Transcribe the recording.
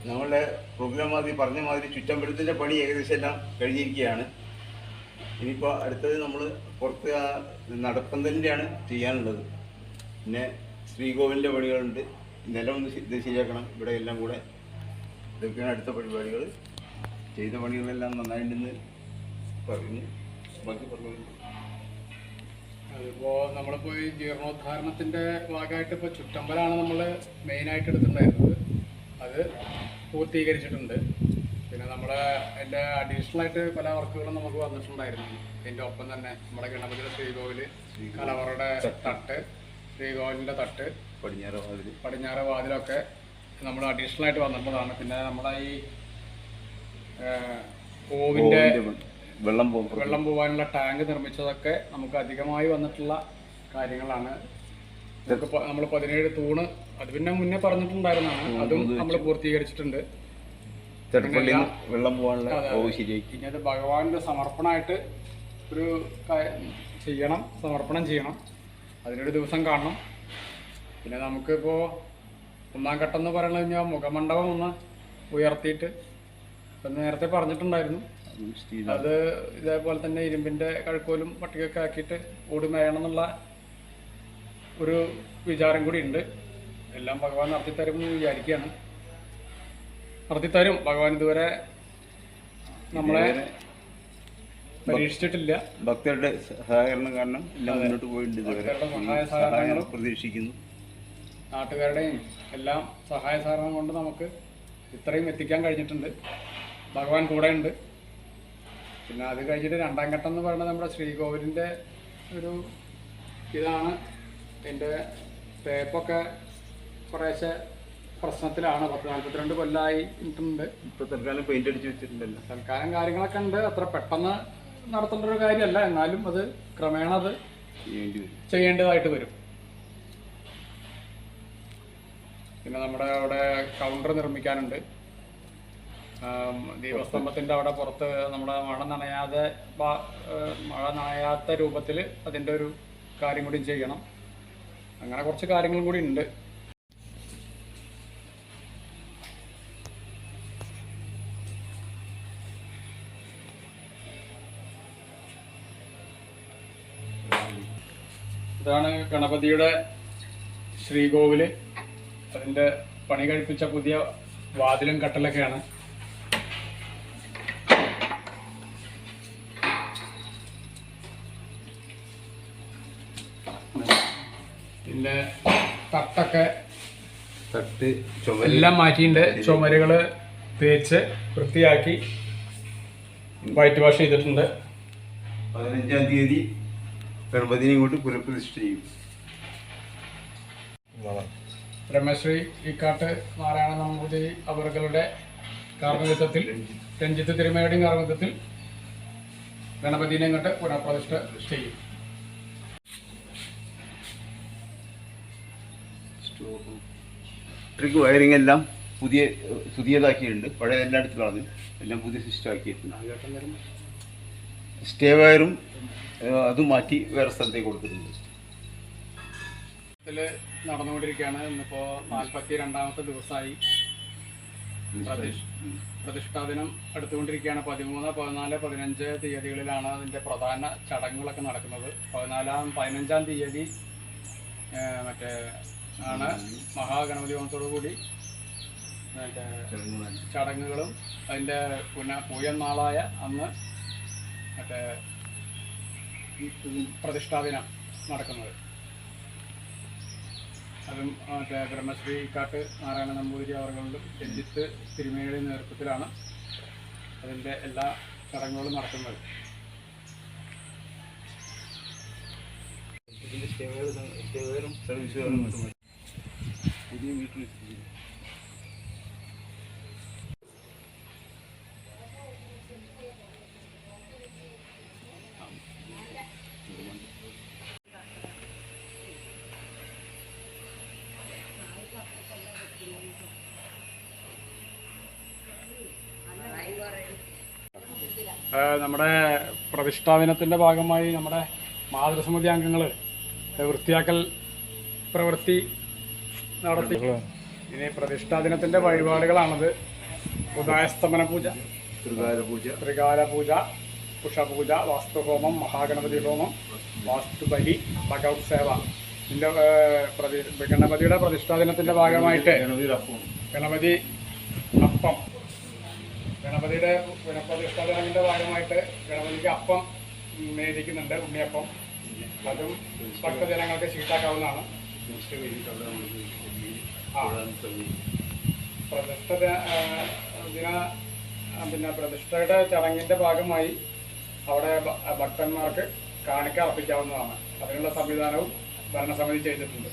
നമ്മളുടെ പ്രോഗ്രാം മാതിരി പറഞ്ഞ മാതിരി ചുറ്റമ്പലത്തിൻ്റെ പണി ഏകദേശം എല്ലാം കഴിഞ്ഞിരിക്കുകയാണ്. ഇനിയിപ്പോൾ അടുത്തത് നമ്മൾ പുറത്ത് ആ നടപ്പന്തലിൻ്റെയാണ് ചെയ്യാനുള്ളത്. പിന്നെ ശ്രീകോവിലിൻ്റെ പണികളുണ്ട്, നിലം ഒന്ന് ഇത് ശരിയാക്കണം. ഇവിടെ എല്ലാം കൂടെ ഇതൊക്കെയാണ് അടുത്ത പരിപാടികൾ. ചെയ്ത പണികളെല്ലാം നന്നായിട്ടുണ്ടെന്ന് പറഞ്ഞു. ബാക്കി പറഞ്ഞു. അതിപ്പോൾ നമ്മളിപ്പോൾ ഈ ജീർണോദ്ധാരണത്തിൻ്റെ ഭാഗമായിട്ട് ഇപ്പോൾ ചുറ്റമ്പലാണ് നമ്മൾ മെയിനായിട്ട് എടുത്തിട്ടുണ്ടായിരുന്നത്. അത് പൂർത്തീകരിച്ചിട്ടുണ്ട്. പിന്നെ നമ്മുടെ അതിൻ്റെ അഡീഷണലായിട്ട് പല വർക്കുകളും നമുക്ക് വന്നിട്ടുണ്ടായിരുന്നു. ഇതിൻ്റെ ഒപ്പം തന്നെ നമ്മുടെ ഗണപതിയുടെ ശ്രീകോവിൽ കലവറയുടെ തട്ട്, ശ്രീകോവിലിൻ്റെ തട്ട്, പടിഞ്ഞാറ് വാതിലൊക്കെ നമ്മൾ അഡീഷണലായിട്ട് വന്നിട്ടുള്ളതാണ്. പിന്നെ നമ്മുടെ ഈ കോവിൻ്റെ വെള്ളം പോകാനുള്ള ടാങ്ക് നിർമ്മിച്ചതൊക്കെ നമുക്ക് അധികമായി വന്നിട്ടുള്ള കാര്യങ്ങളാണ്. നമ്മൾ 17 തൂണ് അത് പിന്നെ മുന്നേ പറഞ്ഞിട്ടുണ്ടായിരുന്നതാണ്. അതും നമ്മൾ പൂർത്തീകരിച്ചിട്ടുണ്ട്. ഇനി അത് ഭഗവാന്റെ സമർപ്പണമായിട്ട് ഒരു സമർപ്പണം ചെയ്യണം. അതിനൊരു ദിവസം കാണണം. പിന്നെ നമുക്കിപ്പോൾ ഒന്നാം ഘട്ടം എന്ന് പറഞ്ഞു കഴിഞ്ഞാൽ മുഖമണ്ഡപം ഒന്ന് ഉയർത്തിയിട്ട് നേരത്തെ പറഞ്ഞിട്ടുണ്ടായിരുന്നു. അത് ഇതേപോലെ തന്നെ ഇരുമ്പിൻ്റെ കഴുക്കോലും പട്ടികയൊക്കെ ആക്കിയിട്ട് ഓടി മേയണം എന്നുള്ള ഒരു വിചാരം കൂടി ഉണ്ട്. എല്ലാം ഭഗവാൻ നടത്തിത്തരും എന്ന് വിചാരിക്കുകയാണ്. നടത്തിത്തരും. ഭഗവാൻ ഇതുവരെ നമ്മളെ പരീക്ഷിച്ചിട്ടില്ല. ഭക്തരുടെ സഹകരണം കാരണം എല്ലാം മുന്നോട്ട് പോയിട്ടുണ്ട്. സഹായം പ്രതീക്ഷിക്കുന്നു. നാട്ടുകാരുടെയും എല്ലാം സഹായ സഹകരണം കൊണ്ട് നമുക്ക് ഇത്രയും എത്തിക്കാൻ കഴിഞ്ഞിട്ടുണ്ട്. ഭഗവാൻ കൂടെ ഉണ്ട്. പിന്നെ അത് കഴിഞ്ഞിട്ട് രണ്ടാം ഘട്ടം എന്ന് പറയുന്നത് നമ്മുടെ ശ്രീകോവിലിൻ്റെ ഒരു ഇതാണ്. എൻ്റെ തേപ്പൊക്കെ കുറേശ്ശെ പ്രശ്നത്തിലാണ്. 42 കൊല്ലമായി ഇട്ടുണ്ട്. ഇപ്പോൾ തൽക്കാലം പെയിന്റ് അടിച്ച് വെച്ചിട്ടുണ്ടല്ലോ. തൽക്കാലം കാര്യങ്ങളൊക്കെ ഉണ്ട്. അത്ര പെട്ടെന്ന് നടത്തേണ്ട ഒരു കാര്യമല്ല. എന്നാലും അത് ക്രമേണ അത് ചെയ്യേണ്ടതായിട്ട് വരും. പിന്നെ നമ്മുടെ അവിടെ കൗണ്ടർ നിർമ്മിക്കാനുണ്ട്. ദീപസ്തംഭത്തിൻ്റെ അവിടെ പുറത്ത് നമ്മുടെ മഴ നനയാത്ത രൂപത്തിൽ അതിൻ്റെ ഒരു കാര്യം കൂടി ചെയ്യണം. അങ്ങനെ കുറച്ച് കാര്യങ്ങളും കൂടി ഉണ്ട്. ഇതാണ് ഗണപതിയുടെ ശ്രീകോവില്. അതിൻ്റെ പണി കഴിപ്പിച്ച പുതിയ വാതിലും കട്ടലൊക്കെയാണ്. പിന്നെ തട്ട് എല്ലാം മാറ്റിയിട്ട് ചുമരുകൾ തേച്ച് വൃത്തിയാക്കി വൈറ്റ് വാഷ് ചെയ്തിട്ടുണ്ട്. 15-ാം തീയതി ഗണപതിനെ കൊണ്ട് പുനഃപ്രതിഷ്ഠ ചെയ്യും. ബ്രഹ്മശ്രീ ഇക്കാട്ട് നാരായണ നമ്പൂതിരി അവരുടെ കാർമ്മികത്വത്തിൽ, രഞ്ജിത്ത് തിരുമേടിയും കാർമ്മികത്വത്തിൽ ഗണപതിനെ ഇങ്ങോട്ട് പുനഃപ്രതിഷ്ഠ ചെയ്യും. ഇലക്ട്രിക് വയറിംഗ് എല്ലാം പുതിയതാക്കിയിട്ടുണ്ട്. പഴയ എല്ലായിടത്തും എല്ലാം പുതിയ സിസ്റ്റം ആക്കിയിട്ടുണ്ട്. സ്റ്റേ വയറും അതും മാറ്റി വേറെ സ്ഥലത്തേക്ക് കൊടുത്തിട്ടുണ്ട്. നടന്നുകൊണ്ടിരിക്കുകയാണ്. ഇന്നിപ്പോൾ 42ാമത്തെ ദിവസമായി. പ്രതിഷ്ഠാ ദിനം അടുത്തുകൊണ്ടിരിക്കുകയാണ്. 13, 14, 15 തീയതികളിലാണ് അതിൻ്റെ പ്രധാന ചടങ്ങുകളൊക്കെ നടക്കുന്നത്. 15-ാം തീയതി ആണ് മഹാഗണപതി ഹോമത്തോടു കൂടി ചടങ്ങുകളും അതിൻ്റെ പൂയം നാളായ അന്ന് പ്രതിഷ്ഠാദിനം നടക്കുന്നത്. അതും ബ്രഹ്മശ്രീ കാട്ട് നാരായണ നമ്പൂതിരി അവர்களுം രഞ്ജിത്ത് തിരുമേനിയുടെ നേതൃത്വത്തിലാണ് അതിൻ്റെ എല്ലാ ചടങ്ങുകളും നടക്കുന്നത്. പുതിയ വീട്ടിൽ നമ്മുടെ പ്രതിഷ്ഠാദിനത്തിൻ്റെ ഭാഗമായി നമ്മുടെ മാതൃസമിതി അംഗങ്ങൾ വൃത്തിയാക്കൽ പ്രവൃത്തി നടത്തി ഇനി പ്രതിഷ്ഠാ ദിനത്തിന്റെ വഴിപാടുകളാണത്. ഉദായസ്തമന പൂജ, ത്രികാല പൂജ, ഉഷപൂജ, വാസ്തുഹോമം, മഹാഗണപതി ഹോമം, വാസ്തുബലി, ഭഗവത് സേവ. ഇതിന്റെ ഗണപതിയുടെ പ്രതിഷ്ഠാ ദിനത്തിന്റെ ഭാഗമായിട്ട് ഗണപതി അപ്പം, ഗണപതിയുടെ പ്രതിഷ്ഠാ ദിനത്തിന്റെ ഭാഗമായിട്ട് ഗണപതിക്ക് അപ്പം നേദിക്കുന്നുണ്ട്, ഉണ്ണിയപ്പം. അതും ഭക്തജനങ്ങൾക്ക് ശീട്ടാക്കാവുന്നതാണ്. പ്രതിഷ്ഠ പ്രതിഷ്ഠയുടെ ചടങ്ങിന്റെ ഭാഗമായി അവിടെ ഭക്തന്മാർക്ക് കാണിക്ക അർപ്പിക്കാവുന്നതാണ്. അതിനുള്ള സംവിധാനവും ഭരണസമിതി ചെയ്തിട്ടുണ്ട്.